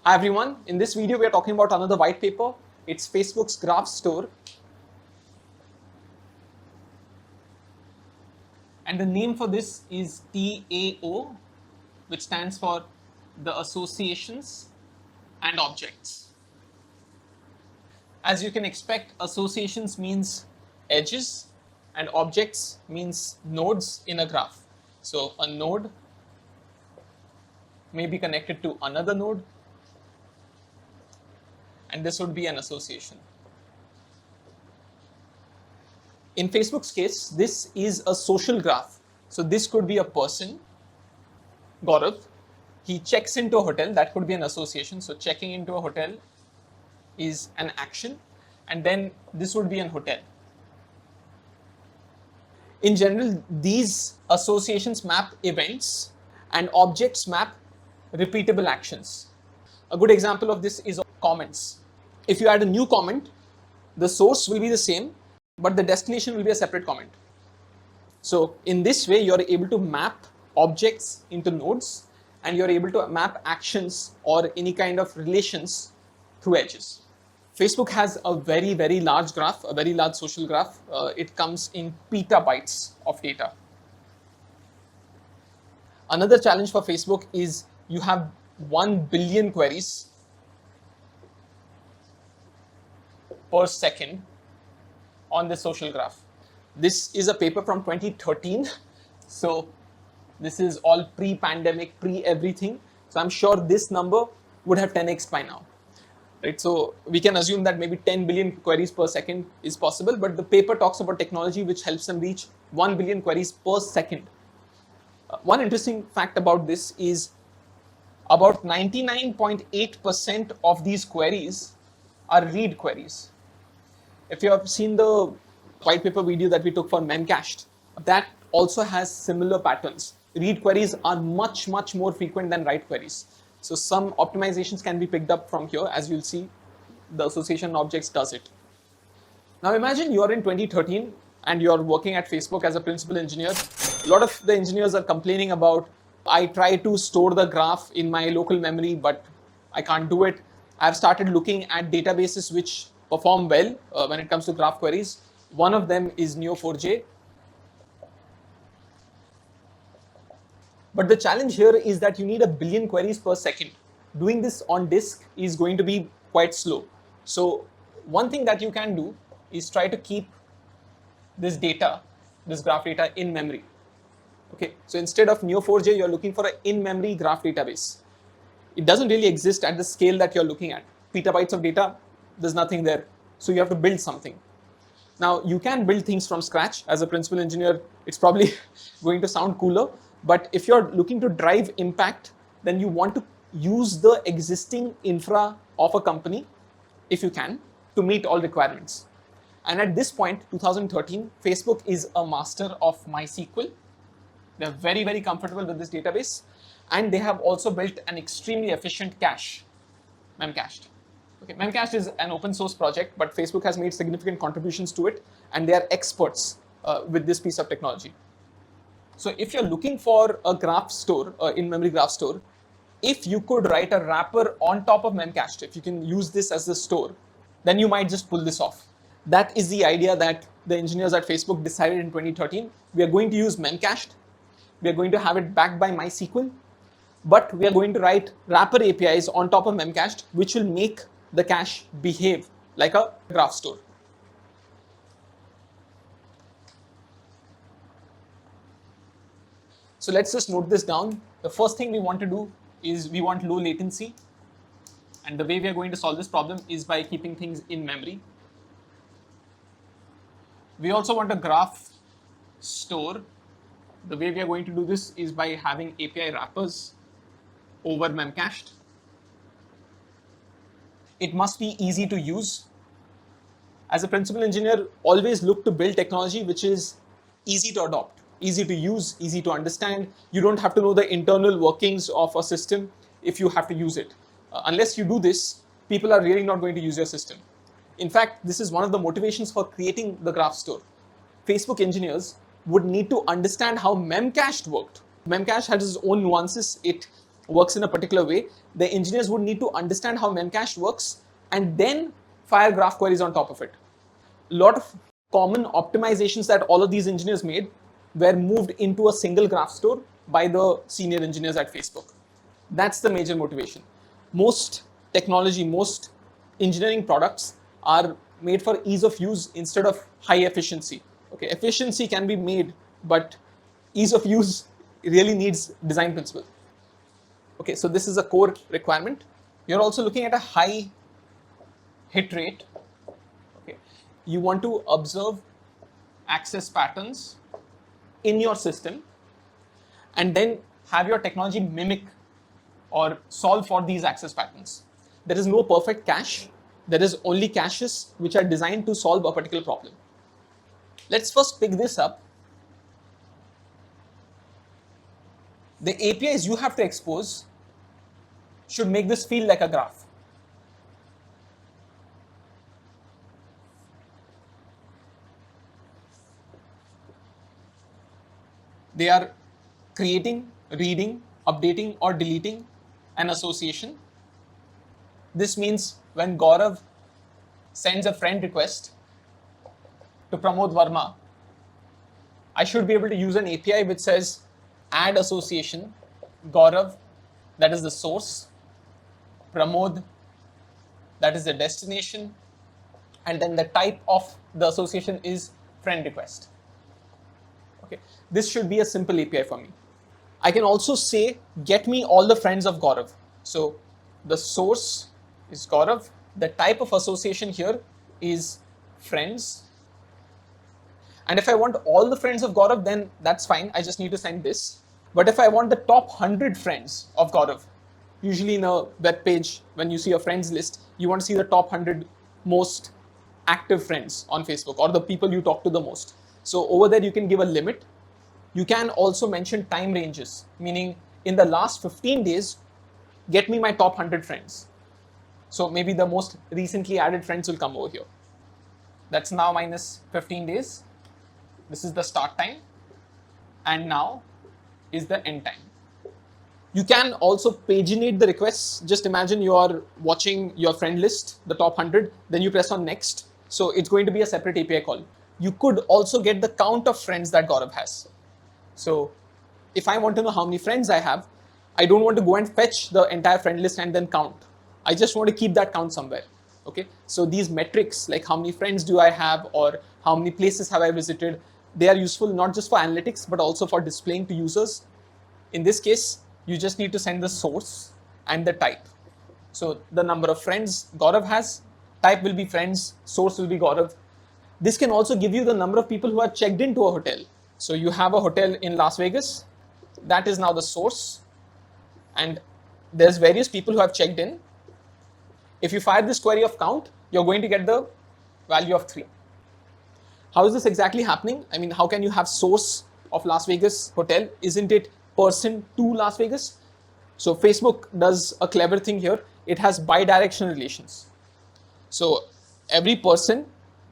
Hi everyone, in this video we are talking about another white paper. It's Facebook's graph store. And the name for this is TAO, which stands for the associations and objects. As you can expect, associations means edges and objects means nodes in a graph. So a node may be connected to another node, and this would be an association. In Facebook's case, this is a social graph. So this could be a person, Gaurav. He checks into a hotel, that could be an association. So checking into a hotel is an action, and then this would be an hotel. In general, these associations map events and objects map repeatable actions. A good example of this is comments. If you add a new comment, the source will be the same, but the destination will be a separate comment. So in this way, you're able to map objects into nodes, and you're able to map actions or any kind of relations through edges. Facebook has a very, very large graph, a very large social graph. It comes in petabytes of data. Another challenge for Facebook is you have 1 billion queries per second on the social graph. This is a paper from 2013. So this is all pre-pandemic, pre-everything. So I'm sure this number would have 10x by now. Right? So we can assume that maybe 10 billion queries per second is possible, but the paper talks about technology which helps them reach 1 billion queries per second. One interesting fact about this is about 99.8% of these queries are read queries. If you have seen the white paper video that we took for Memcached, that also has similar patterns. Read queries are much more frequent than write queries. So some optimizations can be picked up from here. As you'll see, the association objects does it. Now imagine you're in 2013 and you're working at Facebook as a principal engineer. A lot of the engineers are complaining about, I try to store the graph in my local memory, but I can't do it. I've started looking at databases which perform well when it comes to graph queries. One of them is Neo4j. But the challenge here is that you need 1 billion queries per second. Doing this on disk is going to be quite slow. So one thing that you can do is try to keep this data, this graph data in memory. Okay, so instead of Neo4j, you're looking for an in-memory graph database. It doesn't really exist at the scale that you're looking at. Petabytes of data, there's nothing there. So you have to build something. Now, you can build things from scratch. As a principal engineer, it's probably going to sound cooler. But if you're looking to drive impact, then you want to use the existing infra of a company, if you can, to meet all requirements. And at this point, 2013, Facebook is a master of MySQL. They're very comfortable with this database. And they have also built an extremely efficient cache, Memcached. Okay, Memcached is an open source project, but Facebook has made significant contributions to it, and they are experts with this piece of technology. So if you're looking for a graph store, in-memory graph store, if you could write a wrapper on top of Memcached, if you can use this as a store, then you might just pull this off. That is the idea that the engineers at Facebook decided in 2013. We are going to use Memcached. We are going to have it backed by MySQL, but we are going to write wrapper APIs on top of Memcached, which will make the cache behave like a graph store. So let's just note this down. The first thing we want to do is we want low latency. And the way we are going to solve this problem is by keeping things in memory. We also want a graph store. The way we are going to do this is by having API wrappers over Memcached. It must be easy to use. As a principal engineer, always look to build technology which is easy to adopt, easy to use, easy to understand. You don't have to know the internal workings of a system if you have to use it. Unless you do this, people are really not going to use your system. In fact, this is one of the motivations for creating the graph store. Facebook engineers would need to understand how Memcached worked. Memcached has its own nuances. It works in a particular way, the engineers would need to understand how memcached works and then fire graph queries on top of it. A lot of common optimizations that all of these engineers made were moved into a single graph store by the senior engineers at Facebook. That's the major motivation. Most technology, most engineering products are made for ease of use instead of high efficiency. Okay, efficiency can be made, but ease of use really needs design principle. Okay, so this is a core requirement. You're also looking at a high hit rate. Okay, you want to observe access patterns in your system and then have your technology mimic or solve for these access patterns. There is no perfect cache. There is only caches which are designed to solve a particular problem. Let's first pick this up. The APIs you have to expose should make this feel like a graph. They are creating, reading, updating, or deleting an association. This means when Gaurav sends a friend request to Pramod Verma, I should be able to use an API which says add association, Gaurav, that is the source, Pramod, that is the destination, and then the type of the association is friend request. Okay, this should be a simple API for me. I can also say, get me all the friends of Gaurav. So the source is Gaurav. The type of association here is friends. And if I want all the friends of Gaurav, then that's fine. I just need to send this. But if I want the top 100 friends of Gaurav, usually in a web page, when you see a friends list, you want to see the top 100 most active friends on Facebook or the people you talk to the most. So over there, you can give a limit. You can also mention time ranges, meaning in the last 15 days, get me my top 100 friends. So maybe the most recently added friends will come over here. That's now minus 15 days. This is the start time. And now is the end time. You can also paginate the requests. Just imagine you are watching your friend list, the top 100, then you press on next. So it's going to be a separate API call. You could also get the count of friends that Gaurav has. So if I want to know how many friends I have, I don't want to go and fetch the entire friend list and then count. I just want to keep that count somewhere. Okay. So these metrics, like how many friends do I have or how many places have I visited, they are useful not just for analytics, but also for displaying to users. In this case, you just need to send the source and the type. So the number of friends Gaurav has, type will be friends, source will be Gaurav. This can also give you the number of people who are checked into a hotel. So you have a hotel in Las Vegas, that is now the source, and there's various people who have checked in. If you fire this query of count, you're going to get the value of 3. How is this exactly happening? I mean, how can you have source of Las Vegas hotel? Isn't it person to Las Vegas? So Facebook does a clever thing here. It has bidirectional relations. So every person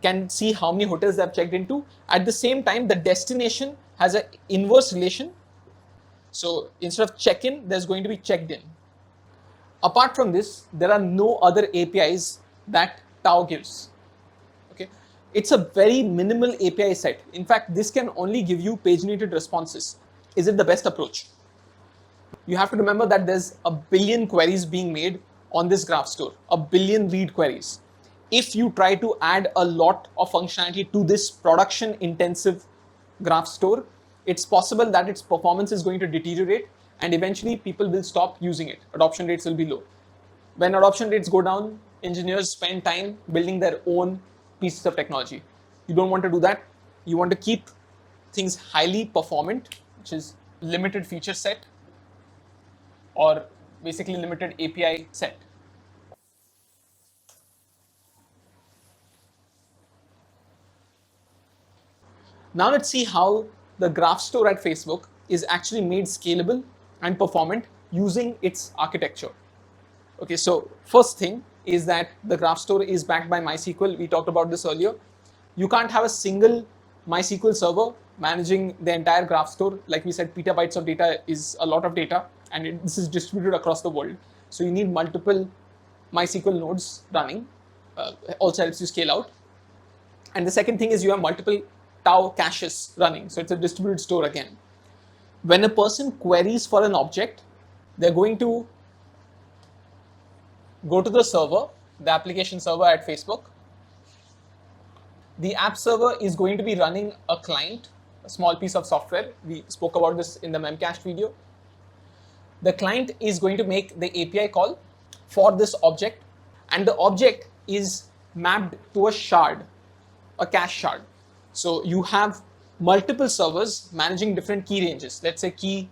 can see how many hotels they have checked into. At the same time, the destination has an inverse relation. So instead of check-in, there's going to be checked in. Apart from this, there are no other APIs that TAO gives. Okay, it's a very minimal API set. In fact, this can only give you paginated responses. Is it the best approach? You have to remember that there's a billion queries being made on this graph store, a billion read queries. If you try to add a lot of functionality to this production intensive graph store, it's possible that its performance is going to deteriorate and eventually people will stop using it. Adoption rates will be low. When adoption rates go down, engineers spend time building their own pieces of technology. You don't want to do that. You want to keep things highly performant, which is limited feature set or basically limited API set. Now let's see how the graph store at Facebook is actually made scalable and performant using its architecture. Okay, so first thing is that the graph store is backed by MySQL. We talked about this earlier. You can't have a single MySQL server managing the entire graph store. Like we said, petabytes of data is a lot of data. and this is distributed across the world. So you need multiple MySQL nodes running. Also helps you scale out. And the second thing is you have multiple TAO caches running. So it's a distributed store again. When a person queries for an object, they're going to go to the server, the application server at Facebook. The app server is going to be running a client, a small piece of software. We spoke about this in the Memcached video. The client is going to make the API call for this object, and the object is mapped to a shard, a cache shard. So you have multiple servers managing different key ranges. Let's say key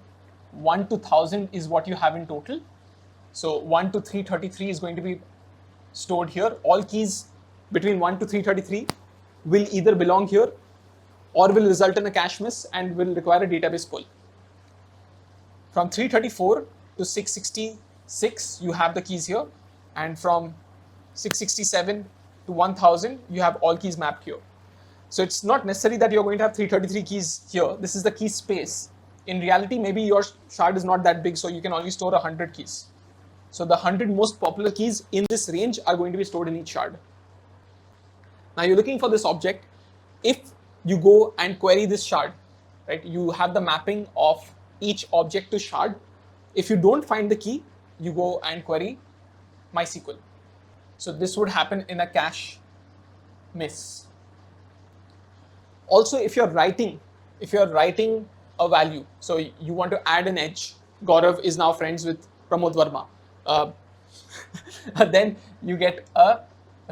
1 to 1000 is what you have in total. So 1 to 333 is going to be stored here. All keys between 1 to 333 will either belong here or will result in a cache miss and will require a database pull. From 334 to 666, you have the keys here. And from 667 to 1000, you have all keys mapped here. So it's not necessary that you're going to have 333 keys here. This is the key space. In reality, maybe your shard is not that big, so you can only store 100 keys. So the 100 most popular keys in this range are going to be stored in each shard. Now you're looking for this object. If you go and query this shard, right, you have the mapping of each object to shard. If you don't find the key, you go and query MySQL. So this would happen in a cache miss. Also, if you're writing a value, so you want to add an edge. Gaurav is now friends with Pramod Verma. Then you get a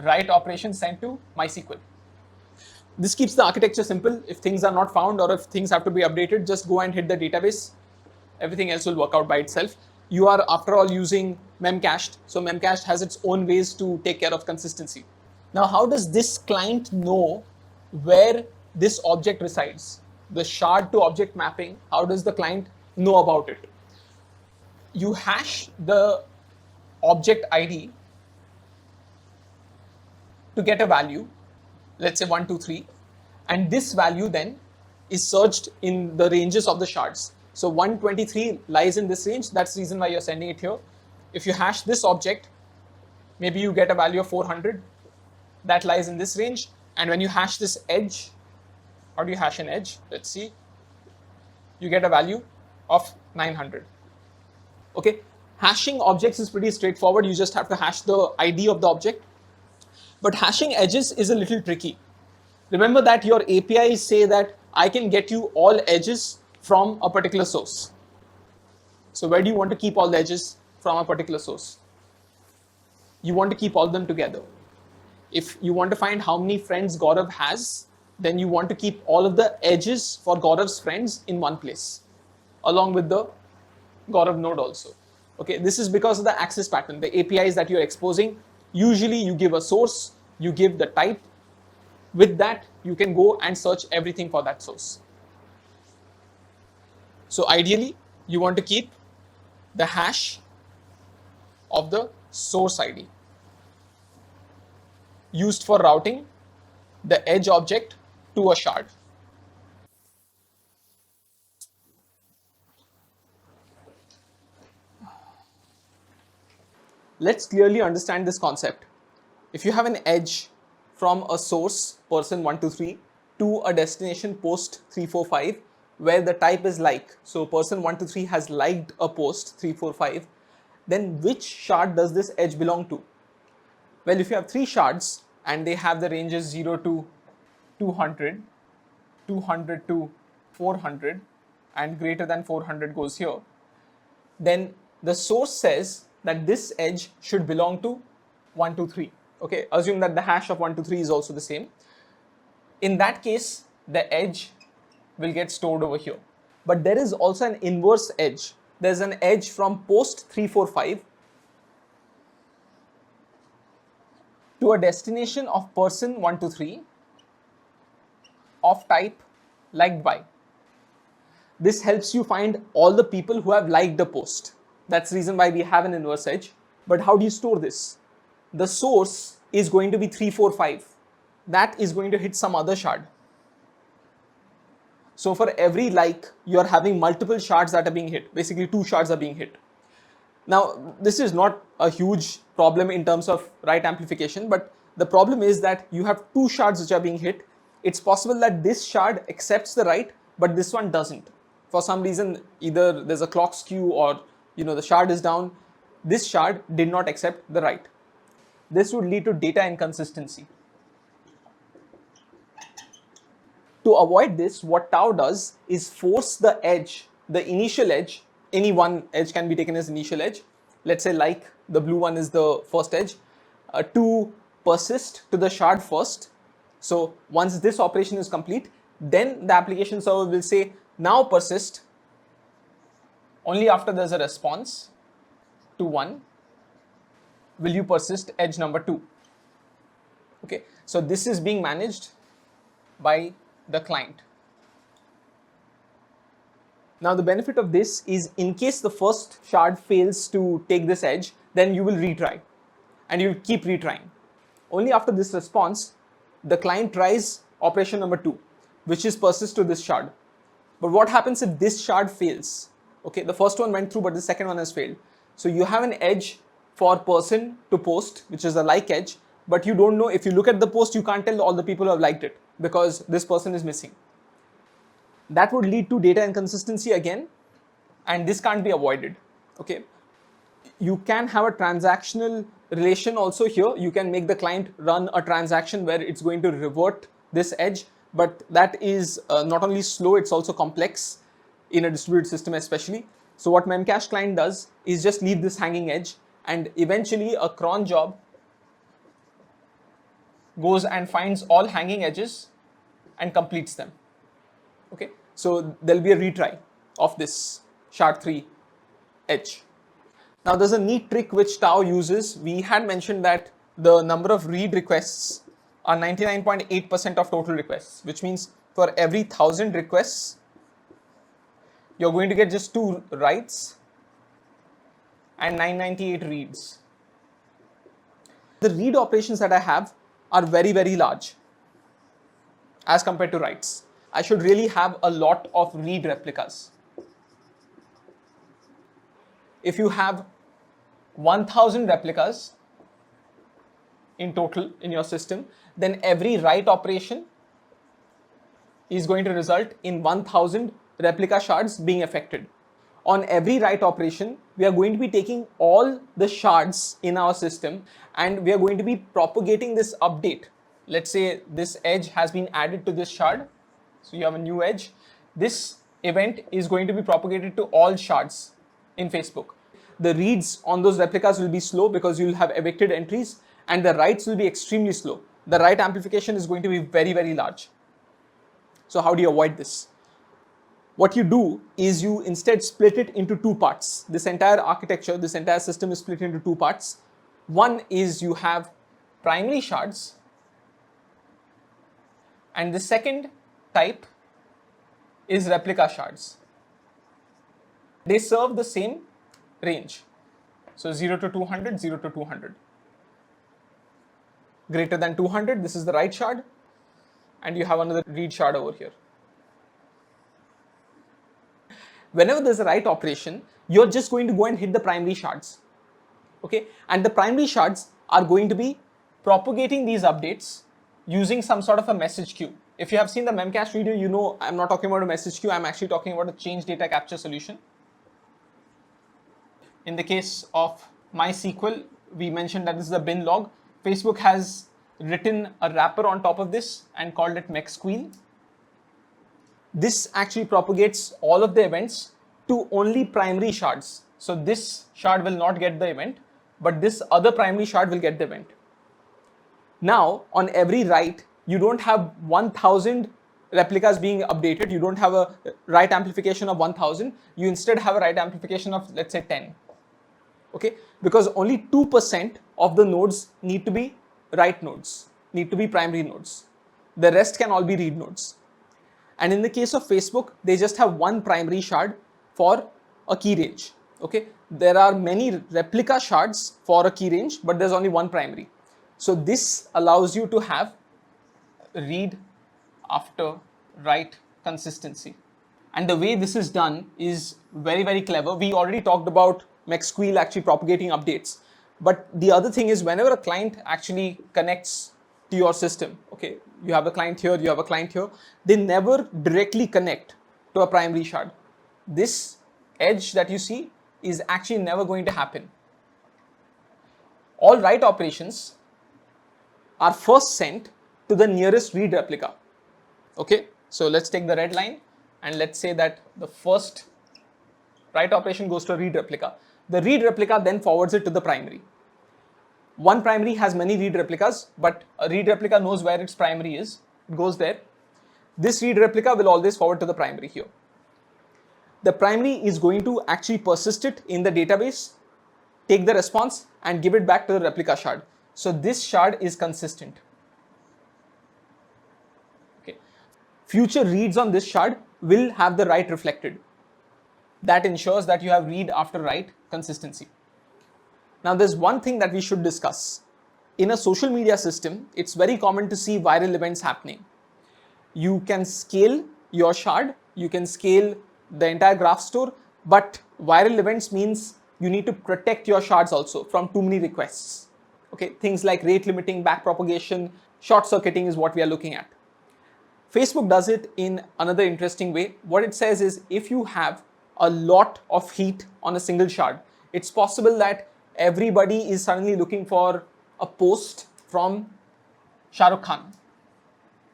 write operation sent to MySQL. This keeps the architecture simple. If things are not found or if things have to be updated, just go and hit the database. Everything else will work out by itself. You are, after all, using Memcached. So Memcached has its own ways to take care of consistency. Now, how does this client know where this object resides? The shard to object mapping, how does the client know about it? You hash the object ID to get a value, let's say 1, 2, 3, and this value then is searched in the ranges of the shards. So 123 lies in this range. That's the reason why you're sending it here. If you hash this object, maybe you get a value of 400. That lies in this range. And when you hash this edge, how do you hash an edge? Let's see. You get a value of 900. Okay. Hashing objects is pretty straightforward. You just have to hash the ID of the object. But hashing edges is a little tricky. Remember that your APIs say that I can get you all edges from a particular source. So where do you want to keep all the edges from a particular source? You want to keep all of them together. If you want to find how many friends Gaurav has, then you want to keep all of the edges for Gaurav's friends in one place, along with the Gaurav node also. Okay, this is because of the access pattern, the APIs that you're exposing. Usually you give a source, you give the type. With that, you can go and search everything for that source. So ideally, you want to keep the hash of the source ID used for routing the edge object to a shard. Let's clearly understand this concept. If you have an edge from a source person 123 to a destination post 345 where the type is like, so person 123 has liked a post 345, then which shard does this edge belong to? Well, if you have 3 shards and they have the ranges 0 to 200, 200 to 400, and greater than 400 goes here, then the source says that this edge should belong to 123. Okay, assume that the hash of 123 is also the same. In that case, the edge will get stored over here. But there is also an inverse edge. There's an edge from post 345 to a destination of person 123 of type liked by. This helps you find all the people who have liked the post. That's the reason why we have an inverse edge. But how do you store this? The source is going to be 345. That is going to hit some other shard. So for every like, you're having multiple shards that are being hit. Basically, 2 shards are being hit. Now, this is not a huge problem in terms of write amplification, but the problem is that you have 2 shards which are being hit. It's possible that this shard accepts the write, but this one doesn't. For some reason, either there's a clock skew or the shard is down. This shard did not accept the write. This would lead to data inconsistency. To avoid this, what TAO does is force the edge, the initial edge, any one edge can be taken as initial edge. Let's say like the blue one is the first edge, to persist to the shard first. So once this operation is complete, then the application server will say, now persist only after there's a response to 1. Will you persist edge number 2? Okay, so this is being managed by the client. Now the benefit of this is, in case the first shard fails to take this edge, then you will retry and you will keep retrying. Only after this response, the client tries operation number 2, which is persist to this shard. But what happens if this shard fails? Okay, the first one went through, but the second one has failed. So you have an edge for person to post, which is a like edge, but you don't know, if you look at the post, you can't tell all the people who have liked it because this person is missing. That would lead to data inconsistency again, and this can't be avoided. Okay, you can have a transactional relation also here. You can make the client run a transaction where it's going to revert this edge, but that is not only slow, it's also complex in a distributed system especially. So what Memcache client does is just leave this hanging edge, and eventually a cron job goes and finds all hanging edges and completes them. Okay, so there'll be a retry of this shard 3 edge. Now there's a neat trick which TAO uses. We had mentioned that the number of read requests are 99.8% of total requests, which means for every 1,000 requests, you're going to get just 2 writes and 998 reads. The read operations that I have are very, very large as compared to writes. I should really have a lot of read replicas. If you have 1,000 replicas in total in your system, then every write operation is going to result in 1,000 replica shards being affected. On every write operation, we are going to be taking all the shards in our system and we are going to be propagating this update. Let's say this edge has been added to this shard. So you have a new edge. This event is going to be propagated to all shards in Facebook. The reads on those replicas will be slow because you'll have evicted entries, and the writes will be extremely slow. The write amplification is going to be very, very large. So how do you avoid this? What you do is you instead split it into 2 parts. This entire architecture, this entire system is split into 2 parts. One is you have primary shards, and the second type is replica shards. They serve the same range. So 0 to 200, 0 to 200. Greater than 200, this is the write shard, and you have another read shard over here. Whenever there's a write operation, you're just going to go and hit the primary shards. Okay, and the primary shards are going to be propagating these updates using some sort of a message queue. If you have seen the Memcache video, you know I'm not talking about a message queue, I'm actually talking about a change data capture solution. In the case of MySQL, we mentioned that this is a bin log. Facebook has written a wrapper on top of this and called it mexqueal. This actually propagates all of the events to only primary shards. So this shard will not get the event, but this other primary shard will get the event. Now, on every write, you don't have 1,000 replicas being updated. You don't have a write amplification of 1,000. You instead have a write amplification of, let's say, 10. Okay, because only 2% of the nodes need to be write nodes, need to be primary nodes. The rest can all be read nodes. And in the case of Facebook, they just have one primary shard for a key range. Okay, there are many replica shards for a key range, but there's only one primary. So this allows you to have read after write consistency. And the way this is done is very, very clever. We already talked about McSqueel actually propagating updates. But the other thing is whenever a client actually connects to your system, okay, you have a client here, you have a client here, they never directly connect to a primary shard. This edge that you see is actually never going to happen. All write operations are first sent to the nearest read replica. Okay, so let's take the red line and let's say that the first write operation goes to a read replica. The read replica then forwards it to the primary. One primary has many read replicas, but a read replica knows where its primary is. It goes there. This read replica will always forward to the primary here. The primary is going to actually persist it in the database, take the response and give it back to the replica shard. So this shard is consistent. Okay. Future reads on this shard will have the write reflected. That ensures that you have read after write consistency. Now there's one thing that we should discuss. In a social media system, it's very common to see viral events happening. You can scale your shard, you can scale the entire graph store, but viral events means you need to protect your shards also from too many requests. Okay, things like rate limiting, backpropagation, short circuiting is what we are looking at. Facebook does it in another interesting way. What it says is if you have a lot of heat on a single shard, it's possible that everybody is suddenly looking for a post from Shah Rukh Khan.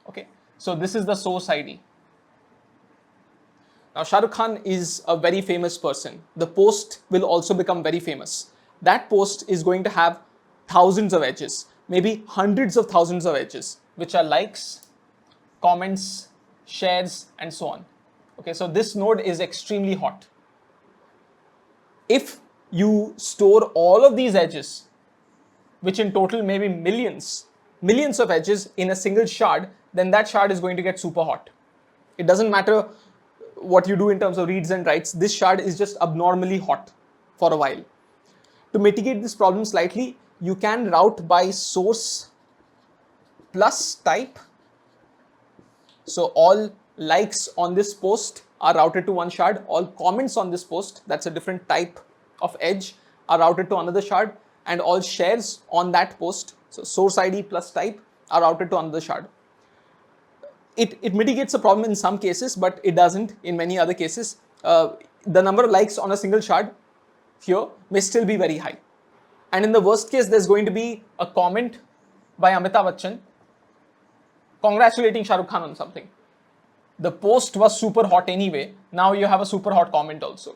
Okay, so this is the source ID. Now Shah Rukh Khan is a very famous person. The post will also become very famous. That post is going to have thousands of edges, maybe hundreds of thousands of edges, which are likes, comments, shares, and so on. Okay, so this node is extremely hot. If you store all of these edges, which in total may be millions of edges in a single shard, then that shard is going to get super hot. It doesn't matter what you do in terms of reads and writes, this shard is just abnormally hot for a while. To mitigate this problem slightly, you can route by source plus type. So all likes on this post are routed to one shard, all comments on this post, that's a different type of edge, are routed to another shard, and all shares on that post, so source ID plus type, are routed to another shard. It mitigates the problem in some cases, but it doesn't in many other cases. The number of likes on a single shard here may still be very high. And in the worst case, there's going to be a comment by Amitabh Bachchan congratulating Shah Rukh Khan on something. The post was super hot anyway. Now you have a super hot comment also.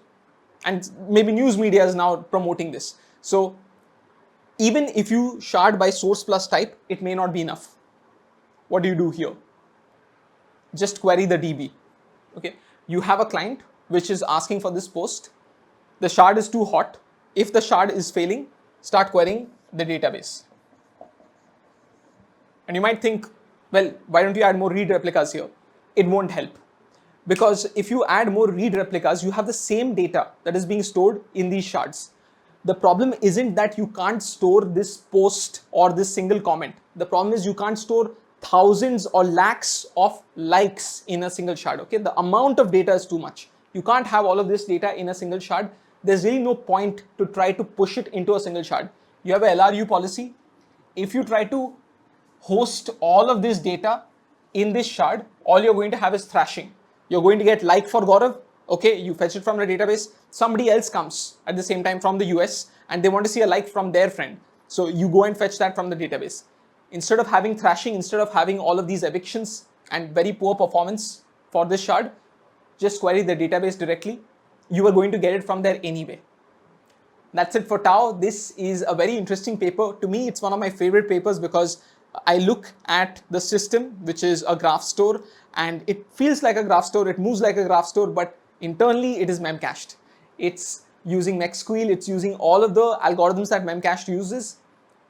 And maybe news media is now promoting this. So even if you shard by source plus type, it may not be enough. What do you do here? Just query the DB. Okay, you have a client which is asking for this post. The shard is too hot. If the shard is failing, start querying the database. And you might think, well, why don't you add more read replicas here? It won't help. Because if you add more read replicas, you have the same data that is being stored in these shards. The problem isn't that you can't store this post or this single comment. The problem is you can't store thousands or lakhs of likes in a single shard. Okay, the amount of data is too much. You can't have all of this data in a single shard. There's really no point to try to push it into a single shard. You have a LRU policy. If you try to host all of this data in this shard, all you're going to have is thrashing. You're going to get like for Gaurav. Okay, you fetch it from the database. Somebody else comes at the same time from the US and they want to see a like from their friend. So you go and fetch that from the database. Instead of having thrashing, instead of having all of these evictions and very poor performance for this shard, just query the database directly. You are going to get it from there anyway. That's it for TAO. This is a very interesting paper. To me, it's one of my favorite papers because I look at the system, which is a graph store, and it feels like a graph store, it moves like a graph store, but internally it is memcached. It's using McSqueel, it's using all of the algorithms that memcached uses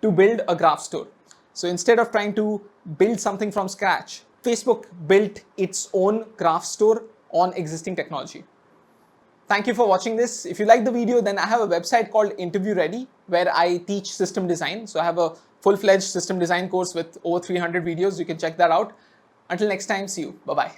to build a graph store. So instead of trying to build something from scratch, Facebook built its own graph store on existing technology. Thank you for watching this. If you like the video, then I have a website called Interview Ready where I teach system design. So I have a full-fledged system design course with over 300 videos. You can check that out. Until next time, see you. Bye-bye.